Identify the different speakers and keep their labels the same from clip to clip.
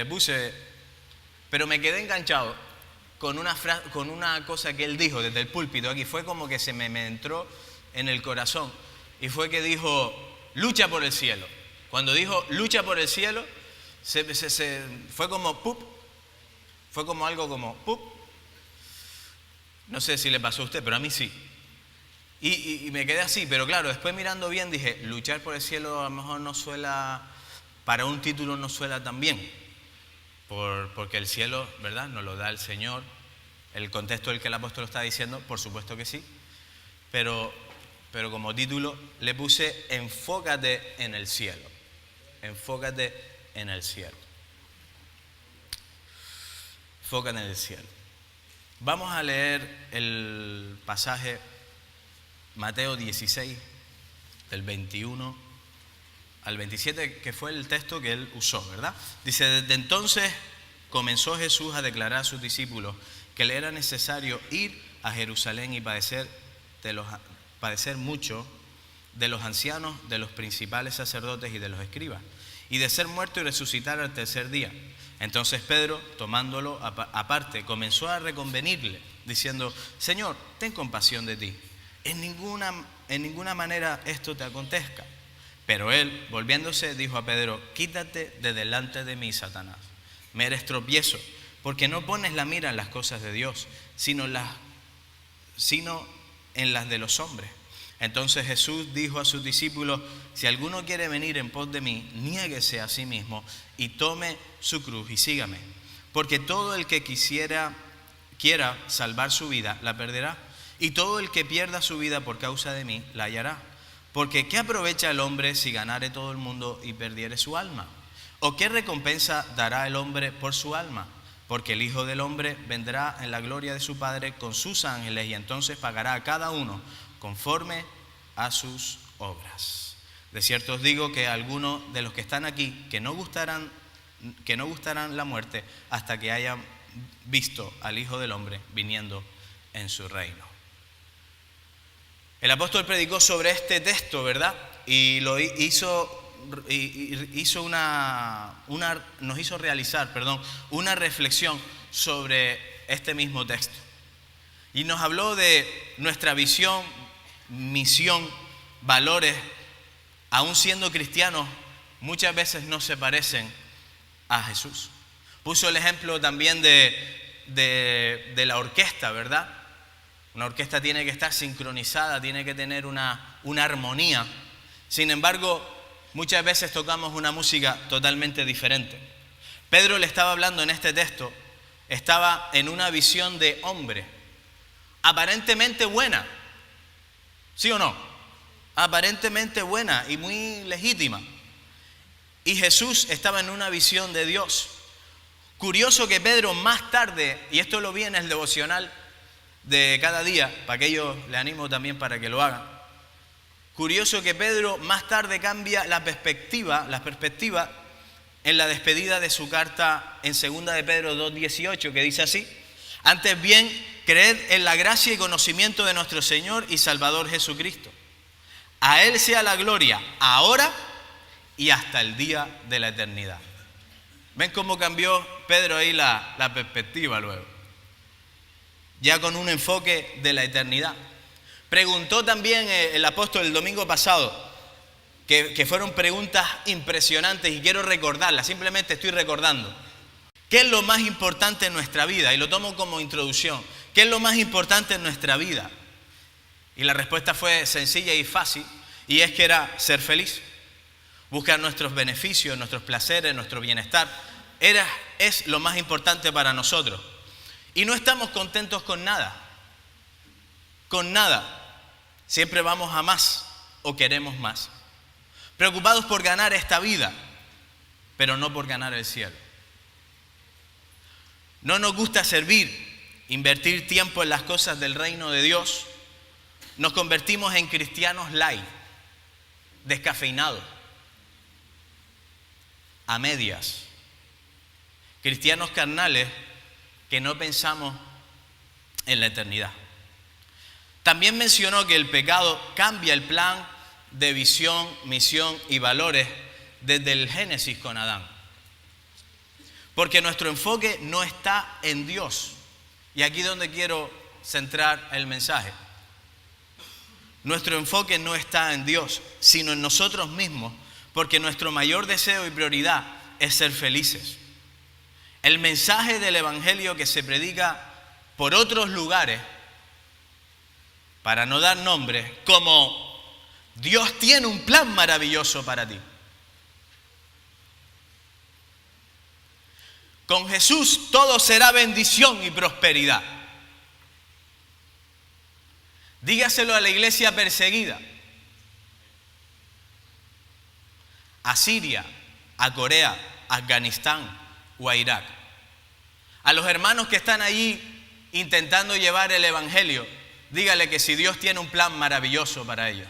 Speaker 1: le puse, pero me quedé enganchado con una cosa que él dijo desde el púlpito aquí. Fue como que me entró en el corazón. Y fue que dijo, lucha por el cielo. Cuando dijo, lucha por el cielo, fue como, ¡pup! Fue como algo como, ¡pup! No sé si le pasó a usted, pero a mí sí. Y me quedé así, pero claro, después mirando bien dije, luchar por el cielo a lo mejor no suena, para un título no suena tan bien, porque el cielo, ¿verdad?, nos lo da el Señor. El contexto del que el apóstol está diciendo, por supuesto que sí, pero como título le puse, enfócate en el cielo, enfócate en el cielo, enfócate en el cielo. Vamos a leer el pasaje Mateo 16, del 21 al 27, que fue el texto que él usó, ¿verdad? Dice, desde entonces comenzó Jesús a declarar a sus discípulos que le era necesario ir a Jerusalén y padecer mucho de los ancianos, de los principales sacerdotes y de los escribas, y de ser muerto y resucitar al tercer día. Entonces Pedro, tomándolo aparte, comenzó a reconvenirle, diciendo, Señor, ten compasión de ti. En ninguna manera esto te acontezca. Pero él, volviéndose, dijo a Pedro, quítate de delante de mí, Satanás. Me eres tropiezo, porque no pones la mira en las cosas de Dios, sino en las de los hombres. Entonces Jesús dijo a sus discípulos, si alguno quiere venir en pos de mí, niéguese a sí mismo y tome su cruz y sígame. Porque todo el que quiera salvar su vida, la perderá. Y todo el que pierda su vida por causa de mí, la hallará. Porque ¿qué aprovecha el hombre si ganare todo el mundo y perdiere su alma? ¿O qué recompensa dará el hombre por su alma? Porque el Hijo del Hombre vendrá en la gloria de su Padre con sus ángeles y entonces pagará a cada uno conforme a sus obras. De cierto os digo que algunos de los que están aquí que no gustarán la muerte hasta que hayan visto al Hijo del Hombre viniendo en su reino. El apóstol predicó sobre este texto, ¿verdad? Y lo nos hizo realizar una reflexión sobre este mismo texto. Y nos habló de nuestra visión, misión, valores. Aún siendo cristianos, muchas veces no se parecen a Jesús. Puso el ejemplo también de la orquesta, ¿verdad? Una orquesta tiene que estar sincronizada, tiene que tener una armonía. Sin embargo, muchas veces tocamos una música totalmente diferente. Pedro le estaba hablando en este texto, estaba en una visión de hombre, aparentemente buena, ¿sí o no? Aparentemente buena y muy legítima. Y Jesús estaba en una visión de Dios. Curioso que Pedro más tarde, y esto lo vi en el devocional de cada día, para que yo le animo también para que lo hagan. Curioso que Pedro más tarde cambia la perspectiva en la despedida de su carta en 2 de Pedro 2:18, que dice así: antes bien, creed en la gracia y conocimiento de nuestro Señor y Salvador Jesucristo. A Él sea la gloria, ahora y hasta el día de la eternidad. ¿Ven cómo cambió Pedro ahí la perspectiva luego? Ya con un enfoque de la eternidad. Preguntó también el apóstol el domingo pasado, que fueron preguntas impresionantes y quiero recordarlas, simplemente estoy recordando. ¿Qué es lo más importante en nuestra vida? Y lo tomo como introducción. ¿Qué es lo más importante en nuestra vida? Y la respuesta fue sencilla y fácil, y es que era ser feliz. Buscar nuestros beneficios, nuestros placeres, nuestro bienestar. Es lo más importante para nosotros. Y no estamos contentos con nada. Con nada. Siempre vamos a más o queremos más. Preocupados por ganar esta vida, pero no por ganar el cielo. No nos gusta servir, invertir tiempo en las cosas del reino de Dios. Nos convertimos en cristianos light, descafeinados, a medias. Cristianos carnales que no pensamos en la eternidad. También mencionó que el pecado cambia el plan de visión, misión y valores desde el Génesis con Adán. Porque nuestro enfoque no está en Dios. Y aquí es donde quiero centrar el mensaje. Nuestro enfoque no está en Dios, sino en nosotros mismos, porque nuestro mayor deseo y prioridad es ser felices. El mensaje del Evangelio que se predica por otros lugares, para no dar nombres, como Dios tiene un plan maravilloso para ti. Con Jesús todo será bendición y prosperidad. Dígaselo a la iglesia perseguida, a Siria, a Corea, a Afganistán o a Irak. A los hermanos que están allí intentando llevar el Evangelio, dígale que si Dios tiene un plan maravilloso para ellos.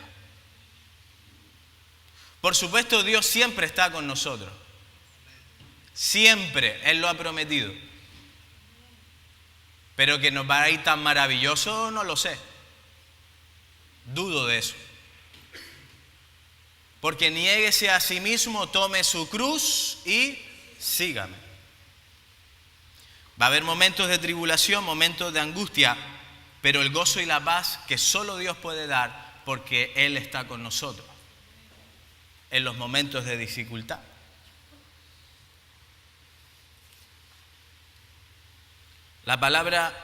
Speaker 1: Por supuesto, Dios siempre está con nosotros. Siempre, Él lo ha prometido. Pero que nos va a ir tan maravilloso, no lo sé. Dudo de eso. Porque niéguese a sí mismo, tome su cruz y sígame. Va a haber momentos de tribulación, momentos de angustia, pero el gozo y la paz que solo Dios puede dar porque Él está con nosotros en los momentos de dificultad. La palabra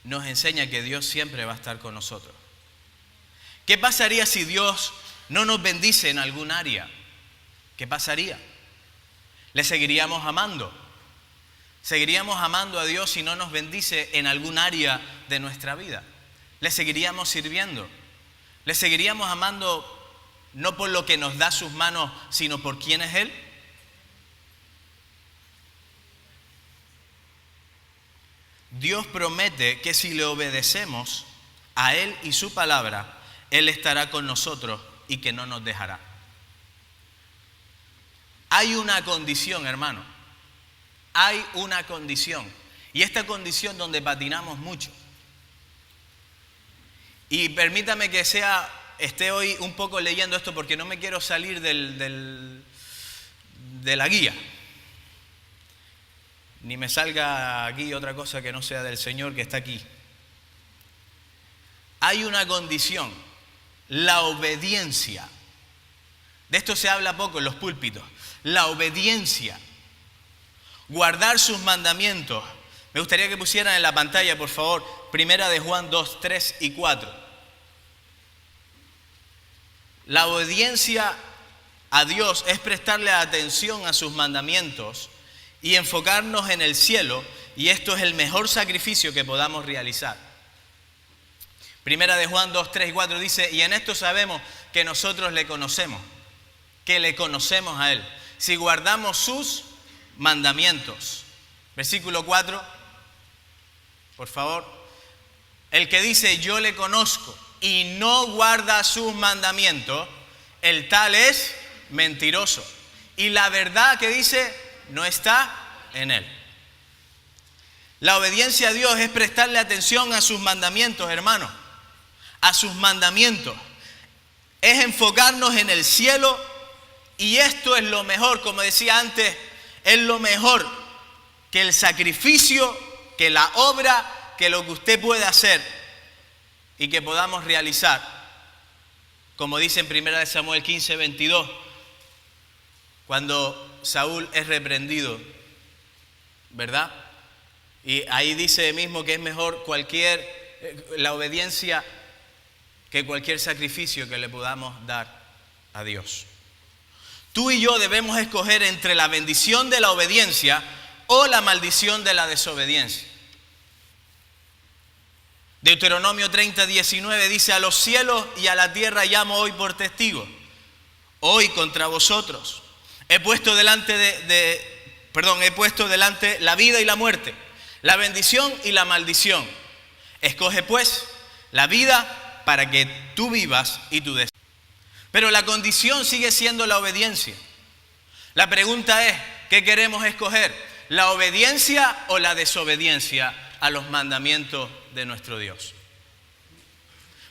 Speaker 1: nos enseña que Dios siempre va a estar con nosotros. ¿Qué pasaría si Dios no nos bendice en algún área? ¿Qué pasaría? ¿Le seguiríamos amando? ¿Seguiríamos amando a Dios si no nos bendice en algún área de nuestra vida? ¿Le seguiríamos sirviendo? ¿Le seguiríamos amando no por lo que nos da sus manos, sino por quién es Él? Dios promete que si le obedecemos a Él y su palabra, Él estará con nosotros y que no nos dejará. Hay una condición, hermano. Hay una condición. Y esta condición donde patinamos mucho. Y permítame que esté hoy un poco leyendo esto porque no me quiero salir de la guía. Ni me salga aquí otra cosa que no sea del Señor que está aquí. Hay una condición, la obediencia. De esto se habla poco en los púlpitos. La obediencia. Guardar sus mandamientos. Me gustaría que pusieran en la pantalla, por favor, 1 de Juan 2, 3 y 4. La obediencia a Dios es prestarle atención a sus mandamientos y enfocarnos en el cielo, y esto es el mejor sacrificio que podamos realizar. 1 de Juan 2, 3 y 4 dice, y en esto sabemos que nosotros le conocemos, que le conocemos a Él, si guardamos sus mandamientos. Versículo 4, por favor. El que dice yo le conozco y no guarda sus mandamientos, el tal es mentiroso. Y la verdad que dice no está en él. La obediencia a Dios es prestarle atención a sus mandamientos, hermano. A sus mandamientos. Es enfocarnos en el cielo, y esto es lo mejor, como decía antes, es lo mejor que el sacrificio, que la obra, que lo que usted puede hacer y que podamos realizar. Como dice en 1 Samuel 15, 22, cuando Saúl es reprendido, ¿verdad? Y ahí dice mismo que es mejor la obediencia que cualquier sacrificio que le podamos dar a Dios. Tú y yo debemos escoger entre la bendición de la obediencia o la maldición de la desobediencia. Deuteronomio 30, 19 dice, a los cielos y a la tierra llamo hoy por testigos. Hoy contra vosotros he puesto delante la vida y la muerte, la bendición y la maldición. Escoge pues la vida para que tú vivas y tú des. Pero la condición sigue siendo la obediencia. La pregunta es, ¿qué queremos escoger? ¿La obediencia o la desobediencia a los mandamientos de nuestro Dios?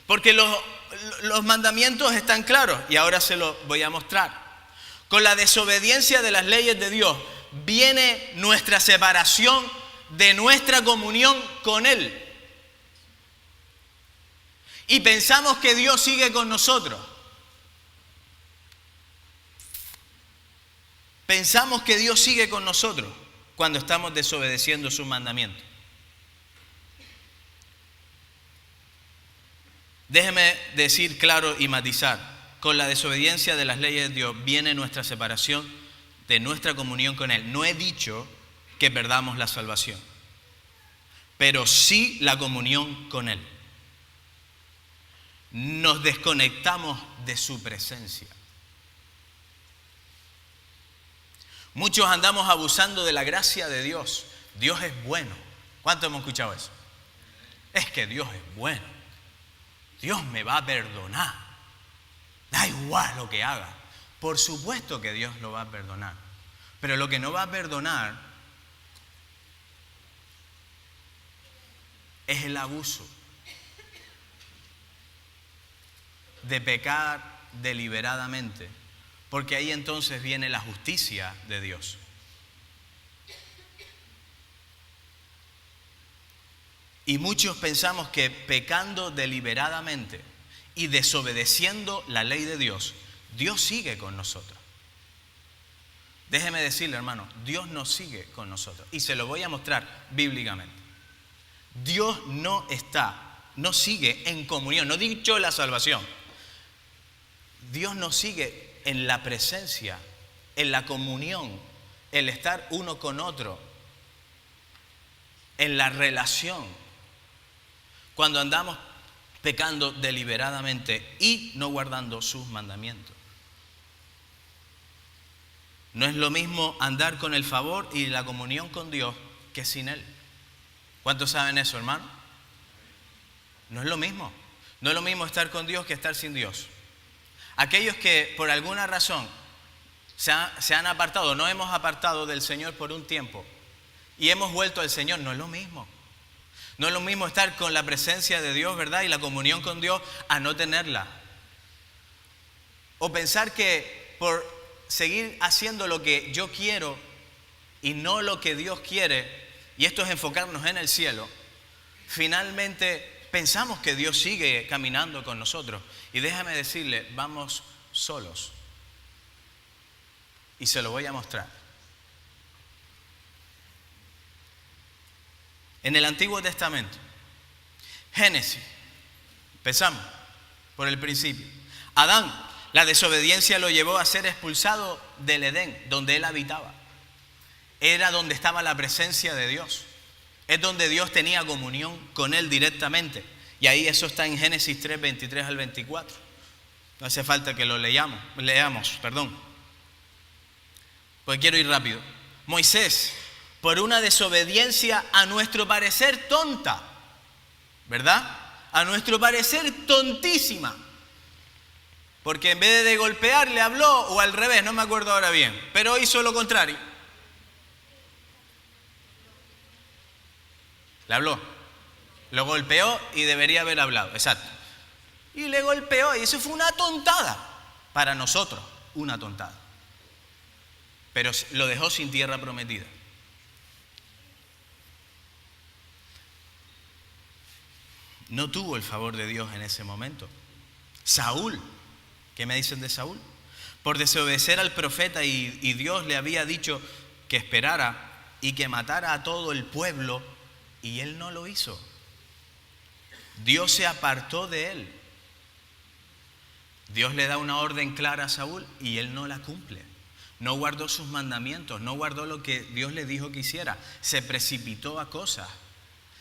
Speaker 1: Porque los mandamientos están claros y ahora se los voy a mostrar. Con la desobediencia de las leyes de Dios viene nuestra separación de nuestra comunión con Él. Y pensamos que Dios sigue con nosotros. Pensamos que Dios sigue con nosotros cuando estamos desobedeciendo sus mandamientos. Déjeme decir claro y matizar. Con la desobediencia de las leyes de Dios viene nuestra separación de nuestra comunión con Él. No he dicho que perdamos la salvación, pero sí la comunión con Él. Nos desconectamos de su presencia. Muchos andamos abusando de la gracia de Dios. Dios es bueno. ¿Cuántos hemos escuchado eso? Es que Dios es bueno. Dios me va a perdonar. Da igual lo que haga. Por supuesto que Dios lo va a perdonar. Pero lo que no va a perdonar es el abuso de pecar deliberadamente, porque ahí entonces viene la justicia de Dios. Y muchos pensamos que pecando deliberadamente y desobedeciendo la ley de Dios, Dios sigue con nosotros. Déjeme decirle, hermano, Dios no sigue con nosotros. Y se lo voy a mostrar bíblicamente. Dios no sigue en comunión. No dicho la salvación. Dios nos sigue en la presencia, en la comunión, el estar uno con otro, en la relación. Cuando andamos pecando deliberadamente y no guardando sus mandamientos. No es lo mismo andar con el favor y la comunión con Dios que sin Él. ¿Cuántos saben eso, hermano? No es lo mismo. No es lo mismo estar con Dios que estar sin Dios. Aquellos que por alguna razón se han apartado, no hemos apartado del Señor por un tiempo y hemos vuelto al Señor, no es lo mismo. No es lo mismo estar con la presencia de Dios, ¿verdad? Y la comunión con Dios a no tenerla. O pensar que por seguir haciendo lo que yo quiero y no lo que Dios quiere, y esto es enfocarnos en el cielo, finalmente pensamos que Dios sigue caminando con nosotros. Y déjame decirle, vamos solos. Y se lo voy a mostrar. En el Antiguo Testamento, Génesis, empezamos por el principio. Adán, la desobediencia lo llevó a ser expulsado del Edén, donde él habitaba. Era donde estaba la presencia de Dios. Es donde Dios tenía comunión con él directamente. Y ahí eso está en Génesis 3, 23 al 24. No hace falta que lo leamos, Pues quiero ir rápido. Moisés, por una desobediencia a nuestro parecer tonta, ¿verdad? A nuestro parecer tontísima. Porque en vez de golpear le habló, o al revés, no me acuerdo ahora bien, pero hizo lo contrario. Le habló, lo golpeó y debería haber hablado, exacto. Y le golpeó y eso fue una tontada. Para nosotros, una tontada. Pero lo dejó sin tierra prometida. No tuvo el favor de Dios en ese momento. Saúl, ¿qué me dicen de Saúl? Por desobedecer al profeta y Dios le había dicho que esperara y que matara a todo el pueblo y él no lo hizo. Dios se apartó de él. Dios le da una orden clara a Saúl y él no la cumple. No guardó sus mandamientos, no guardó lo que Dios le dijo que hiciera. Se precipitó a cosas.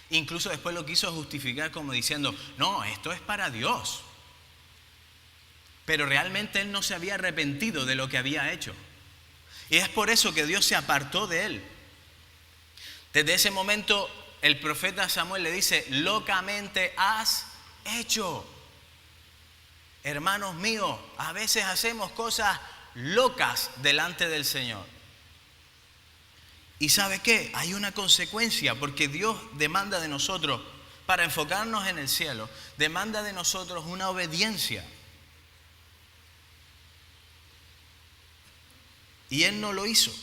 Speaker 1: Incluso después lo quiso justificar como diciendo, no, esto es para Dios. Pero realmente él no se había arrepentido de lo que había hecho. Y es por eso que Dios se apartó de él. Desde ese momento el profeta Samuel le dice, locamente has hecho. Hermanos míos, a veces hacemos cosas locas delante del Señor. ¿Y sabe qué? Hay una consecuencia, porque Dios demanda de nosotros, para enfocarnos en el cielo, demanda de nosotros una obediencia. y él no lo hizo.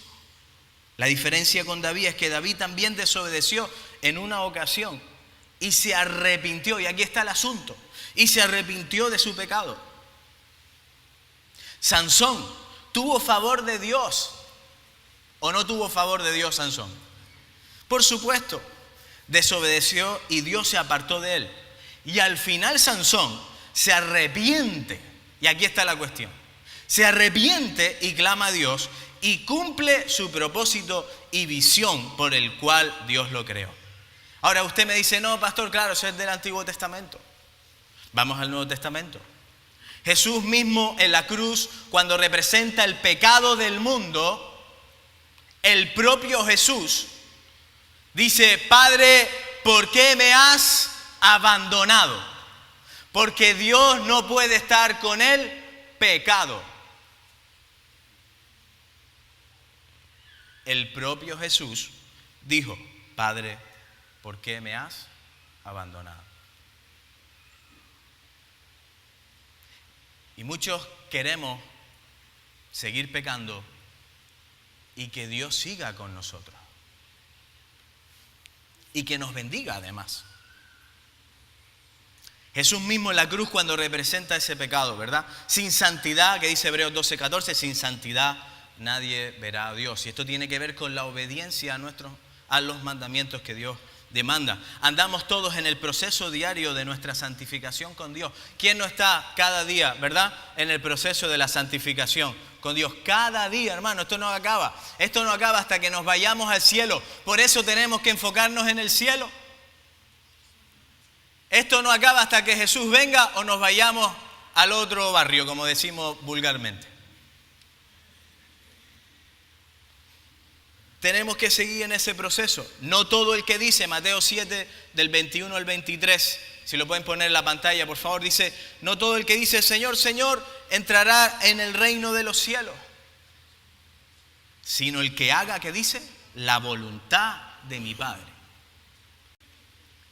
Speaker 1: La diferencia con David es que David también desobedeció en una ocasión y se arrepintió, y aquí está el asunto, y se arrepintió de su pecado. Sansón tuvo favor de Dios, ¿o no tuvo favor de Dios Sansón? Por supuesto, desobedeció y Dios se apartó de él. Y al final Sansón se arrepiente, y aquí está la cuestión. Se arrepiente y clama a Dios y cumple su propósito y visión por el cual Dios lo creó. Ahora usted me dice, no, pastor, claro, eso es del Antiguo Testamento. Vamos al Nuevo Testamento. Jesús mismo en la cruz, cuando representa el pecado del mundo, el propio Jesús dice, Padre, ¿por qué me has abandonado? Porque Dios no puede estar con el pecado. El propio Jesús dijo, Padre, ¿por qué me has abandonado? Y muchos queremos seguir pecando y que Dios siga con nosotros. Y que nos bendiga además. Jesús mismo en la cruz cuando representa ese pecado, ¿verdad? Sin santidad, que dice Hebreos 12:14, sin santidad nadie verá a Dios. Y esto tiene que ver con la obediencia a los mandamientos que Dios demanda. Andamos todos en el proceso diario de nuestra santificación con Dios. ¿Quién no está cada día, verdad, en el proceso de la santificación con Dios? Cada día, hermano, esto no acaba. Esto no acaba hasta que nos vayamos al cielo. Por eso tenemos que enfocarnos en el cielo. Esto no acaba hasta que Jesús venga o nos vayamos al otro barrio, como decimos vulgarmente. Tenemos que seguir en ese proceso. No todo el que dice, Mateo 7, del 21 al 23, si lo pueden poner en la pantalla, por favor, dice, no todo el que dice, Señor, Señor, entrará en el reino de los cielos, sino el que haga, ¿qué dice? La voluntad de mi Padre.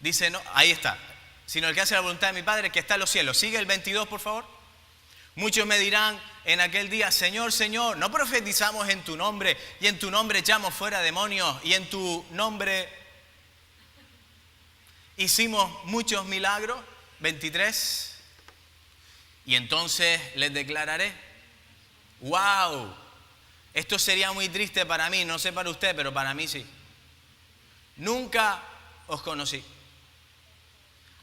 Speaker 1: Dice, no, ahí está, sino el que hace la voluntad de mi Padre que está en los cielos. Sigue el 22, por favor. Muchos me dirán en aquel día, Señor, Señor, ¿no profetizamos en tu nombre y en tu nombre echamos fuera demonios y en tu nombre hicimos muchos milagros? 23. Y entonces les declararé, wow, esto sería muy triste para mí, no sé para usted, pero para mí sí. Nunca os conocí.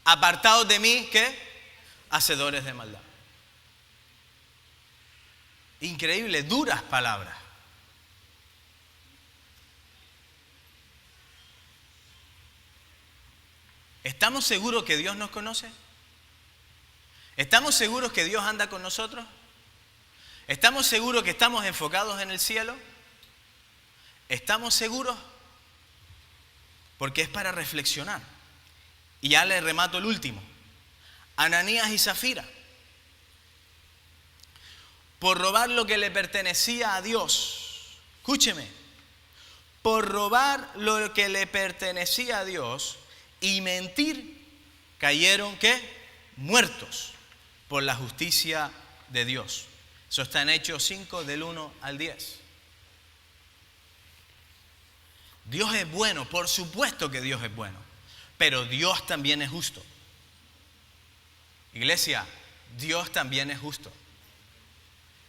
Speaker 1: Apartados de mí, ¿qué? Hacedores de maldad. Increíble, duras palabras. ¿Estamos seguros que Dios nos conoce? ¿Estamos seguros que Dios anda con nosotros? ¿Estamos seguros que estamos enfocados en el cielo? ¿Estamos seguros? Porque es para reflexionar. Y ya le remato el último. Ananías y Zafira. Por robar lo que le pertenecía a Dios. Escúcheme. Por robar lo que le pertenecía a Dios y mentir, cayeron, ¿qué? Muertos por la justicia de Dios. Eso está en Hechos 5, del 1 al 10. Dios es bueno, por supuesto que Dios es bueno, pero Dios también es justo. Iglesia, Dios también es justo.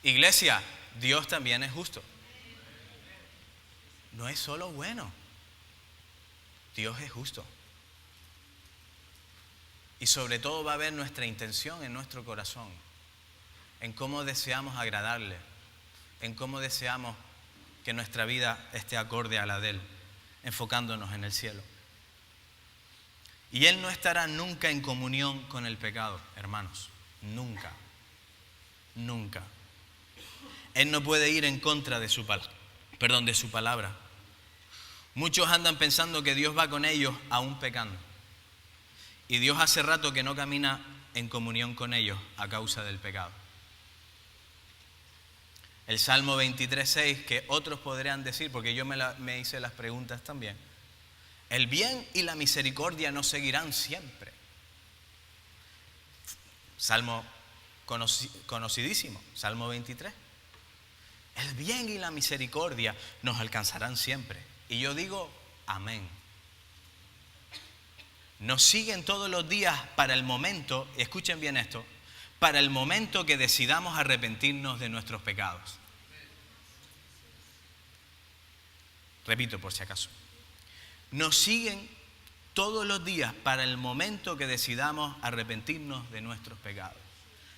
Speaker 1: Iglesia, Dios también es justo. No es solo bueno, Dios es justo. Y sobre todo va a ver nuestra intención en nuestro corazón, en cómo deseamos agradarle, en cómo deseamos que nuestra vida esté acorde a la de Él, enfocándonos en el cielo. Y Él no estará nunca en comunión con el pecado, hermanos, nunca, nunca. Él no puede ir en contra de su palabra. Muchos andan pensando que Dios va con ellos aún pecando. Y Dios hace rato que no camina en comunión con ellos a causa del pecado. El Salmo 23:6, que otros podrían decir, porque yo me hice las preguntas también. El bien y la misericordia nos seguirán siempre. Salmo conocidísimo, Salmo 23. El bien y la misericordia nos alcanzarán siempre. Y yo digo, amén. Nos siguen todos los días para el momento, escuchen bien esto, para el momento que decidamos arrepentirnos de nuestros pecados. Repito por si acaso. Nos siguen todos los días para el momento que decidamos arrepentirnos de nuestros pecados.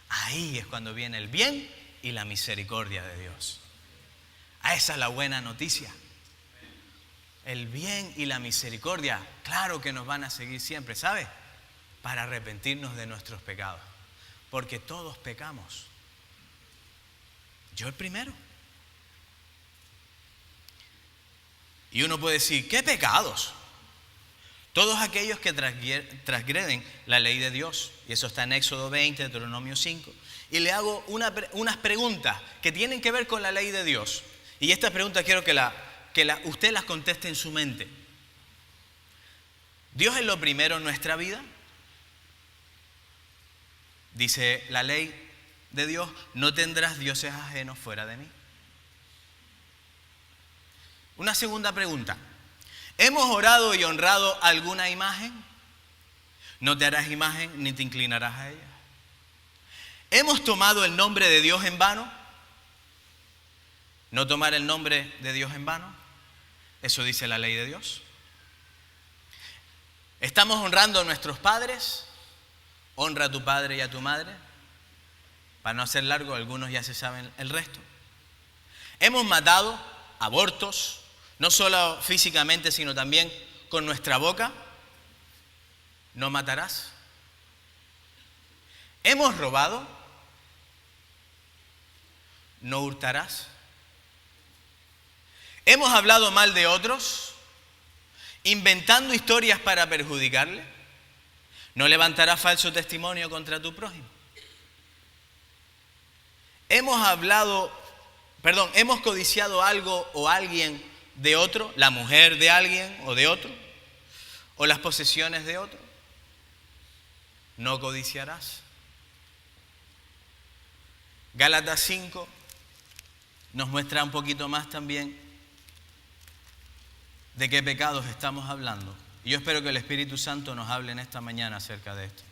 Speaker 1: Ahí es cuando viene el bien y la misericordia de Dios. Esa es la buena noticia. El bien y la misericordia, claro que nos van a seguir siempre, ¿sabe? Para arrepentirnos de nuestros pecados. Porque todos pecamos. Yo el primero. Y uno puede decir, ¿qué pecados? Todos aquellos que transgreden la ley de Dios. Y eso está en Éxodo 20, Deuteronomio 5. Y le hago unas preguntas que tienen que ver con la ley de Dios. Y estas preguntas quiero que usted las conteste en su mente. ¿Dios es lo primero en nuestra vida? Dice la ley de Dios, no tendrás dioses ajenos fuera de mí. Una segunda pregunta. ¿Hemos orado y honrado alguna imagen? No te harás imagen ni te inclinarás a ella. ¿Hemos tomado el nombre de Dios en vano? No tomar el nombre de Dios en vano. Eso dice la ley de Dios. ¿Estamos honrando a nuestros padres? Honra a tu padre y a tu madre. Para no hacer largo, algunos ya se saben el resto. ¿Hemos matado abortos? No solo físicamente, sino también con nuestra boca. No matarás. ¿Hemos robado? No hurtarás. ¿Hemos hablado mal de otros? ¿Inventando historias para perjudicarle? ¿No levantarás falso testimonio contra tu prójimo? ¿Hemos codiciado algo o alguien de otro? ¿La mujer de alguien o de otro? ¿O las posesiones de otro? No codiciarás. Gálatas 5 nos muestra un poquito más también de qué pecados estamos hablando. Y yo espero que el Espíritu Santo nos hable en esta mañana acerca de esto.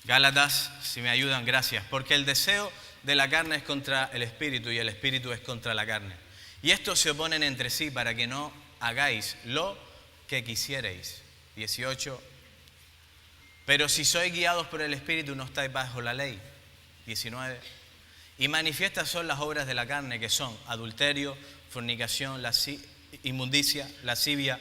Speaker 1: Gálatas, si me ayudan, gracias. Porque el deseo de la carne es contra el Espíritu y el Espíritu es contra la carne. Y estos se oponen entre sí para que no hagáis lo que quisierais. 18. Pero si sois guiados por el Espíritu no estáis bajo la ley. 19. Y manifiestas son las obras de la carne, que son adulterio, fornicación, inmundicia, lascivia,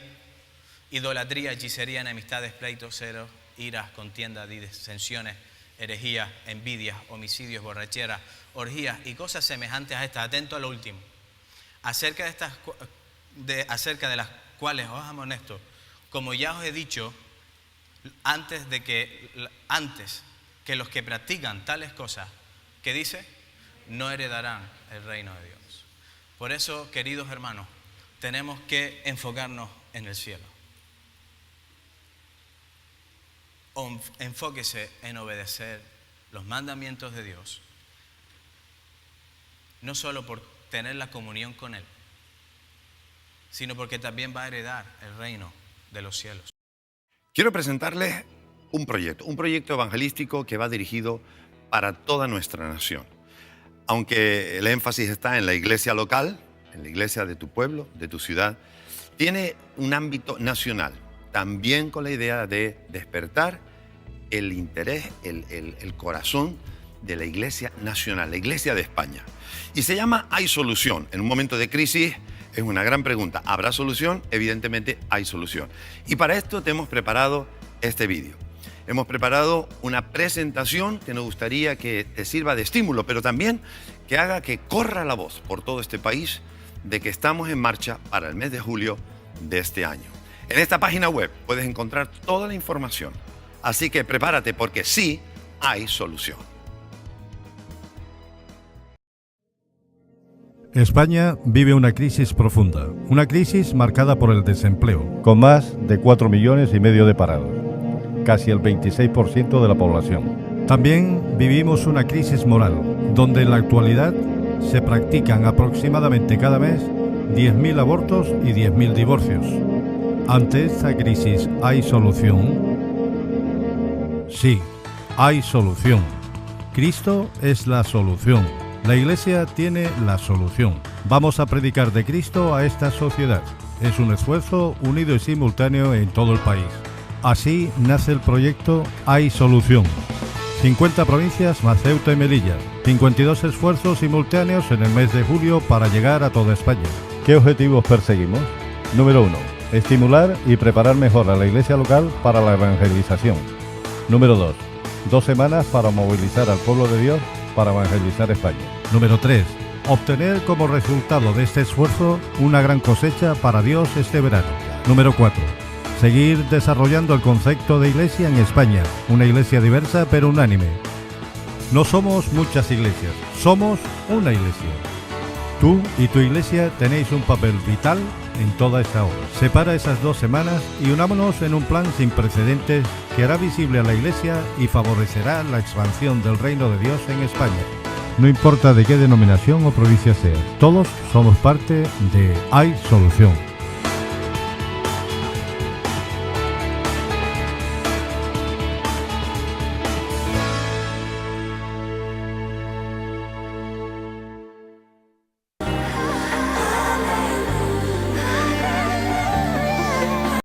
Speaker 1: idolatría, hechicería, enemistades, pleitos, celos, iras, contiendas, disensiones, herejías, envidias, homicidios, borracheras, orgías y cosas semejantes a estas. Atento a lo último. Acerca de las cuales os amonesto, como ya os he dicho, antes que los que practican tales cosas, ¿qué dice? No heredarán el reino de Dios. Por eso, queridos hermanos, tenemos que enfocarnos en el cielo. Enfóquese en obedecer los mandamientos de Dios, no solo por tener la comunión con Él, sino porque también va a heredar el reino de los cielos.
Speaker 2: Quiero presentarles un proyecto evangelístico que va dirigido para toda nuestra nación. Aunque el énfasis está en la iglesia local, en la iglesia de tu pueblo, de tu ciudad, tiene un ámbito nacional, también con la idea de despertar el interés, el corazón de la iglesia nacional, la iglesia de España. Y se llama Hay Solución. En un momento de crisis es una gran pregunta. ¿Habrá solución? Evidentemente hay solución. Y para esto te hemos preparado este vídeo. Hemos preparado una presentación que nos gustaría que te sirva de estímulo, pero también que haga que corra la voz por todo este país de que estamos en marcha para el mes de julio de este año. En esta página web puedes encontrar toda la información. Así que prepárate porque sí hay solución.
Speaker 3: España vive una crisis profunda, una crisis marcada por el desempleo, con más de 4,5 millones de parados, casi el 26% de la población. También vivimos una crisis moral, donde en la actualidad se practican aproximadamente cada mes 10.000 abortos y 10.000 divorcios. ¿Ante esta crisis hay solución? Sí, hay solución. Cristo es la solución. La Iglesia tiene la solución. Vamos a predicar de Cristo a esta sociedad. Es un esfuerzo unido y simultáneo en todo el país. Así nace el proyecto Hay Solución. 50 provincias más Ceuta y Melilla. 52 esfuerzos simultáneos en el mes de julio para llegar a toda España. ¿Qué objetivos perseguimos? Número 1. Estimular y preparar mejor a la Iglesia local para la evangelización. Número 2. 2 semanas para movilizar al pueblo de Dios para evangelizar España. Número 3. Obtener como resultado de este esfuerzo una gran cosecha para Dios este verano. Número 4. Seguir desarrollando el concepto de iglesia en España, una iglesia diversa pero unánime. No somos muchas iglesias, somos una iglesia. Tú y tu iglesia tenéis un papel vital en toda esta obra. Separa esas 2 semanas y unámonos en un plan sin precedentes que hará visible a la iglesia y favorecerá la expansión del reino de Dios en España. No importa de qué denominación o provincia seas, todos somos parte de Hay Solución.